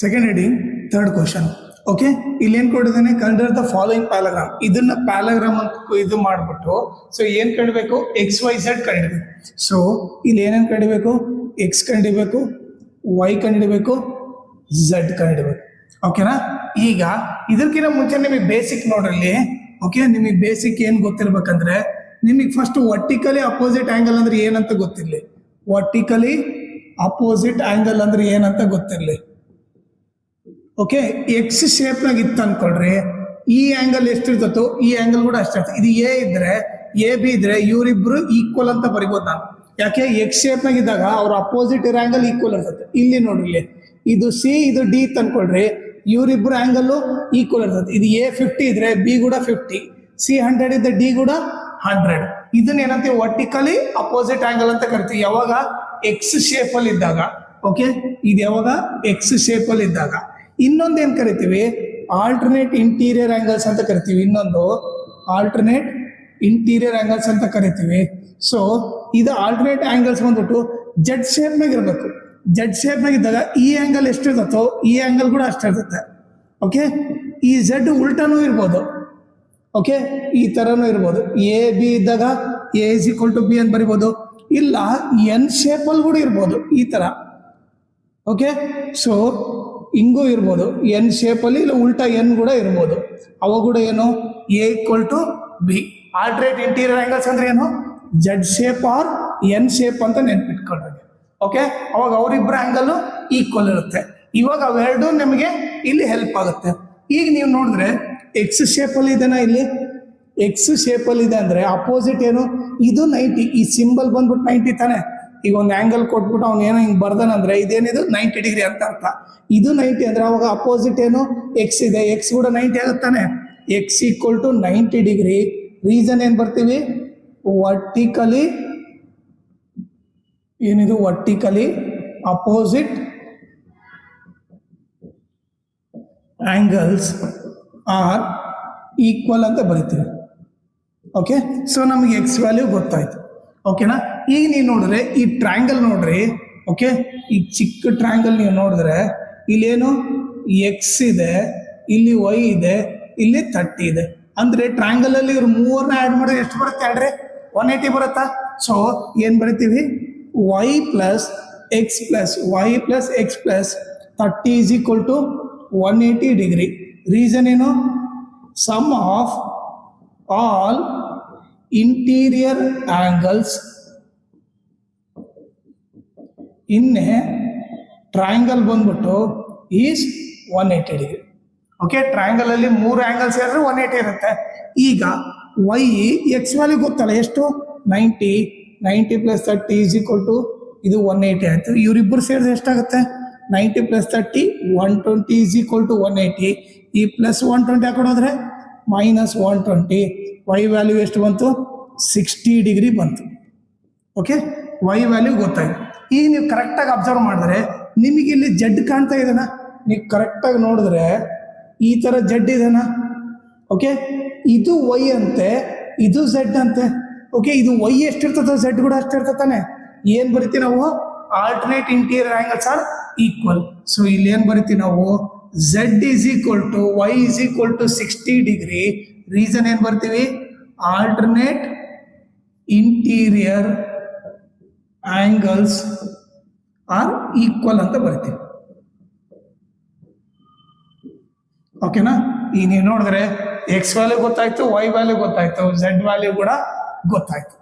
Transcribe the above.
Second heading third question. Okay, ಇಲ್ಲಿ ಏನ್ ಕೊಟ್ಟಿದ್ದಾನೆ, ಕನ್ಸಿಡರ್ ದ ಫಾಲೋಯಿಂಗ್ ಪ್ಯಾರಾಗ್ರಾಮ್. ಇದನ್ನ ಪ್ಯಾರಾಗ್ರಾಮ್ ಅಂತ ಇದು ಮಾಡ್ಬಿಟ್ಟು ಸೊ ಏನ್ ಕಂಡಿಬೇಕು, ಎಕ್ಸ್ ವೈ ಝೆಡ್ ಕಂಡಿಡ್ಬೇಕು. ಸೊ ಇಲ್ಲಿ ಏನೇನು ಕಂಡಿಬೇಕು, ಎಕ್ಸ್ ಕಂಡಿಡ್ಬೇಕು, ವೈ ಕಂಡಿಡ್ಬೇಕು, ಝೆಡ್ ಕಂಡಿಡ್ಬೇಕು. ಓಕೆನಾ. ಈಗ ಇದಕ್ಕಿಂತ ಮುಂಚೆ ನಿಮಗೆ ಬೇಸಿಕ್ ನೋಡ್ರಲ್ಲಿ. ಓಕೆ, ನಿಮಗೆ ಬೇಸಿಕ್ ಏನ್ ಗೊತ್ತಿರ್ಬೇಕಂದ್ರೆ ನಿಮಗೆ ಫಸ್ಟ್ ವರ್ಟಿಕಲಿ ಅಪೋಸಿಟ್ ಆಂಗಲ್ ಅಂದ್ರೆ ಏನಂತ ಗೊತ್ತಿರ್ಲಿ. ವರ್ಟಿಕಲಿ ಅಪೋಸಿಟ್ ಆಂಗಲ್ ಅಂದ್ರೆ ಏನಂತ ಗೊತ್ತಿರ್ಲಿ. ಓಕೆ, ಎಕ್ಸ್ ಶೇಪ್ನಾಗ ಇತ್ತು ಅನ್ಕೊಳ್ರಿ, ಈ ಆಂಗಲ್ ಎಷ್ಟಿರ್ತತೋ ಈ ಆಂಗಲ್ ಕೂಡ ಅಷ್ಟಿರ್ತದೆ. ಇದು ಎ ಇದ್ರೆ ಎ ಬಿ ಇದ್ರೆ ಇವರಿಬ್ರು ಈಕ್ವಲ್ ಅಂತ ಬರಿಬೋದು ನಾನು. ಯಾಕೆ, ಎಕ್ಸ್ ಶೇಪ್ನಾಗ ಇದ್ದಾಗ ಅವ್ರ ಅಪೋಸಿಟ್ ಇರೋ ಆಂಗಲ್ ಈಕ್ವಲ್ ಇರ್ತದೆ. ಇಲ್ಲಿ ನೋಡ್ರಿ, ಇದು ಸಿ ಇದು ಡಿ ಇತ್ತು ಅನ್ಕೊಳ್ರಿ, ಇವರಿಬ್ರು ಆಂಗಲ್ ಈಕ್ವಲ್ ಇರ್ತದೆ. ಇದು ಎ 50 ಇದ್ರೆ ಬಿ ಕೂಡ 50, ಸಿ 100 ಇದ್ರೆ ಡಿ ಕೂಡ 100. ಇದನ್ನ ಏನಂತೀವಿ, ವರ್ಟಿಕಲಿ ಅಪೋಸಿಟ್ ಆಂಗಲ್ ಅಂತ ಕರಿತೀವಿ. ಯಾವಾಗ, ಎಕ್ಸ್ ಶೇಪ್ ಅಲ್ಲಿ ಇದ್ದಾಗ. ಓಕೆ, ಇದು ಯಾವಾಗ ಎಕ್ಸ್ ಶೇಪ್ ಅಲ್ಲಿ ಇದ್ದಾಗ. ಇನ್ನೊಂದು ಏನ್ ಕರಿತೀವಿ, ಆಲ್ಟರ್ನೇಟ್ ಇಂಟೀರಿಯರ್ ಆಂಗಲ್ಸ್ ಅಂತ ಕರಿತೀವಿ. ಇನ್ನೊಂದು ಆಲ್ಟರ್ನೇಟ್ ಇಂಟೀರಿಯರ್ ಆಂಗಲ್ಸ್ ಅಂತ ಕರಿತೀವಿ. ಸೊ ಇದು ಆಲ್ಟರ್ನೇಟ್ ಆಂಗಲ್ಸ್ ಬಂದ್ಬಿಟ್ಟು ಜೆಡ್ ಶೇಪ್ನಾಗ ಇರಬೇಕು. ಜೆಡ್ ಶೇಪ್ನಾಗ ಇದ್ದಾಗ ಈ ಆಂಗಲ್ ಎಷ್ಟಿರ್ತತೋ ಈ ಆಂಗಲ್ ಕೂಡ ಅಷ್ಟಿರ್ತದೆ. ಓಕೆ, ಈ ಝೆಡ್ ಉಲ್ಟಾನೂ ಇರ್ಬೋದು. ಓಕೆ, ಈ ತರನೂ ಇರ್ಬೋದು. ಎ ಬಿ ಇದ್ದಾಗ A is equal to B ಅಂತ ಬರಿಬೋದು, ಇಲ್ಲ ಎನ್ ಶೇಪಲ್ಲಿ ಕೂಡ ಇರ್ಬೋದು ಈ ತರ. ಓಕೆ, ಸೊ ಹಿಂಗೂ ಇರ್ಬೋದು ಎನ್ ಶೇಪಲ್ಲಿ, ಇಲ್ಲ ಉಲ್ಟಾ ಎನ್ ಕೂಡ ಇರ್ಬೋದು. ಅವ ಕೂಡ ಏನು, A equal to B. Alternate interior angles ಅಂದ್ರೆ ಏನು, Z shape or N shape ಅಂತ ನೆನ್ಪಿಟ್ಕೊಂಡ್ರೆ. ಓಕೆ, ಅವಾಗ ಅವರಿಬ್ಬರ ಆಂಗಲ್ ಈಕ್ವಲ್ ಇರುತ್ತೆ. ಇವಾಗ ಅವೆರಡು ನಿಮಗೆ ಇಲ್ಲಿ ಹೆಲ್ಪ್ ಆಗುತ್ತೆ. ಈಗ ನೀವು ನೋಡಿದ್ರೆ ಎಕ್ಸ್ ಶೇಪಲ್ಲಿ ಇದೆನಾ, ಇಲ್ಲಿ ಎಕ್ಸ್ ಶೇಪಲ್ಲಿ ಇದೆ ಅಂದ್ರೆ ಅಪೋಸಿಟ್ ಏನು, ಇದು 90. ಈ ಸಿಂಬಲ್ ಬಂದ್ಬಿಟ್ಟು 90 ತಾನೆ. ಈಗ ಒಂದು ಆಂಗಲ್ ಕೊಟ್ಬಿಟ್ಟು ಅವ್ನು ಏನೋ ಹಿಂಗೆ ಬರ್ದಾನಂದ್ರೆ ಇದೇನಿದು 90 ಡಿಗ್ರಿ ಅಂತ ಅರ್ಥ. ಇದು 90 ಅಂದ್ರೆ ಅವಾಗ ಅಪೋಸಿಟ್ ಏನು, ಎಕ್ಸ್ ಇದೆ, ಎಕ್ಸ್ ಕೂಡ 90 ಆಗುತ್ತಾನೆ. X equal to 90 degree. Reason ಏನ್ ಬರ್ತೀವಿ, ವರ್ಟಿಕಲಿ ಏನಿದು, vertically opposite angles are equal ಅಂತ ಬರಿತೀವಿ. ಓಕೆ, ಸೊ ನಮಗೆ ಎಕ್ಸ್ ವ್ಯಾಲ್ಯೂ ಗೊತ್ತಾಯ್ತು. ಓಕೆನಾ. ಈಗ ನೀವು ನೋಡಿದ್ರೆ ಈ ಟ್ರಯಾಂಗಲ್ ನೋಡ್ರಿ. ಓಕೆ, ಈ ಚಿಕ್ಕ ಟ್ರಯಾಂಗಲ್ ನೀವು ನೋಡಿದ್ರೆ ಇಲ್ಲೇನು ಎಕ್ಸ್ ಇದೆ, ಇಲ್ಲಿ ವೈ ಇದೆ, ಇಲ್ಲಿ 30 ಇದೆ. ಅಂದ್ರೆ ಟ್ರಯಾಂಗಲ್ ಅಲ್ಲಿ ಇವ್ರು ಮೂರನ್ನ ಆಡ್ ಮಾಡಿದ್ರೆ ಎಷ್ಟು ಬರುತ್ತೆ ಹೇಳ್ರಿ, 180 ಬರುತ್ತಾ. ಸೊ ಏನ್ ಬರಿತೀವಿ, y plus x plus y plus x plus 30 is equal to 180 degree. Reason ಏನು, sum of all interior angles ಇನ್ನೇ ಟ್ರಯಾಂಗಲ್ ಬಂದ್ಬಿಟ್ಟು ಈಸ್ 180 ಡಿಗ್ರಿ. ಓಕೆ, ಟ್ರಯಾಂಗಲ್ ಅಲ್ಲಿ 3 ಆಂಗಲ್ಸ್ ಸೇರಿದ್ರೆ 180 ಇರುತ್ತೆ. ಈಗ ವೈ ಎಕ್ಸ್ ವ್ಯಾಲ್ಯೂ ಗೊತ್ತಲ್ಲ, ಎಷ್ಟು 90, 90 ಪ್ಲಸ್ 30 ಈಸ್ ಈಕ್ವಲ್ ಟು ಇದು 180 ಆಯ್ತು. ಇವರಿಬ್ಬರು ಸೇರಿದ್ರೆ ಎಷ್ಟಾಗುತ್ತೆ, 90 ಪ್ಲಸ್ 30 120 ಈಸ್ ಈಕ್ವಲ್ ಟು 180. ಈ ಪ್ಲಸ್ 120 ಹಾಕೊಡೋದ್ರೆ ಮೈನಸ್ 120. ವೈ ವ್ಯಾಲ್ಯೂ ಎಷ್ಟು ಬಂತು, 60 ಡಿಗ್ರಿ ಬಂತು. ಓಕೆ, ವೈ ವ್ಯಾಲ್ಯೂ ಗೊತ್ತಾಯ್ತು. ಈಗ ನೀವು ಕರೆಕ್ಟಾಗಿ ಅಬ್ಸರ್ವ್ ಮಾಡಿದ್ರೆ ನಿಮಗೆ ಇಲ್ಲಿ ಜೆಡ್ ಕಾಣ್ತಾ ಇದೆನಾ, ನೀವು ಕರೆಕ್ಟಾಗಿ ನೋಡಿದ್ರೆ ಈ ಥರ ಜೆಡ್ ಇದೆನಾ. ಓಕೆ, ಇದು ವೈ ಅಂತೆ, ಇದು ಝೆಡ್ ಅಂತೆ. ಓಕೆ, ಇದು ವೈ ಎಷ್ಟಿರ್ತದೆ ಝೆಡ್ ಕೂಡ ಅಷ್ಟಿರ್ತಾನೆ. ಏನು ಬರಿತೀವಿ ನಾವು, alternate interior angles are equal. So ಇಲ್ಲಿ ಏನು ಬರಿತೀವಿ ನಾವು, Z is equal to Y is equal to 60 degree. Reason ಏನು ಬರ್ತೀವಿ, alternate interior angles are equal ಅಂತ ಬರ್ತೀವಿ. ಓಕೆನಾ. ಈಗ ನೀವು ನೋಡಿದ್ರೆ ಎಕ್ಸ್ ವ್ಯಾಲ್ಯೂ ಗೊತ್ತಾಯ್ತು, ವೈ ವ್ಯಾಲ್ಯೂ ಗೊತ್ತಾಯ್ತು, ಝೆಡ್ ವ್ಯಾಲ್ಯೂ ಕೂಡ ಗೊತ್ತಾಯ್ತು.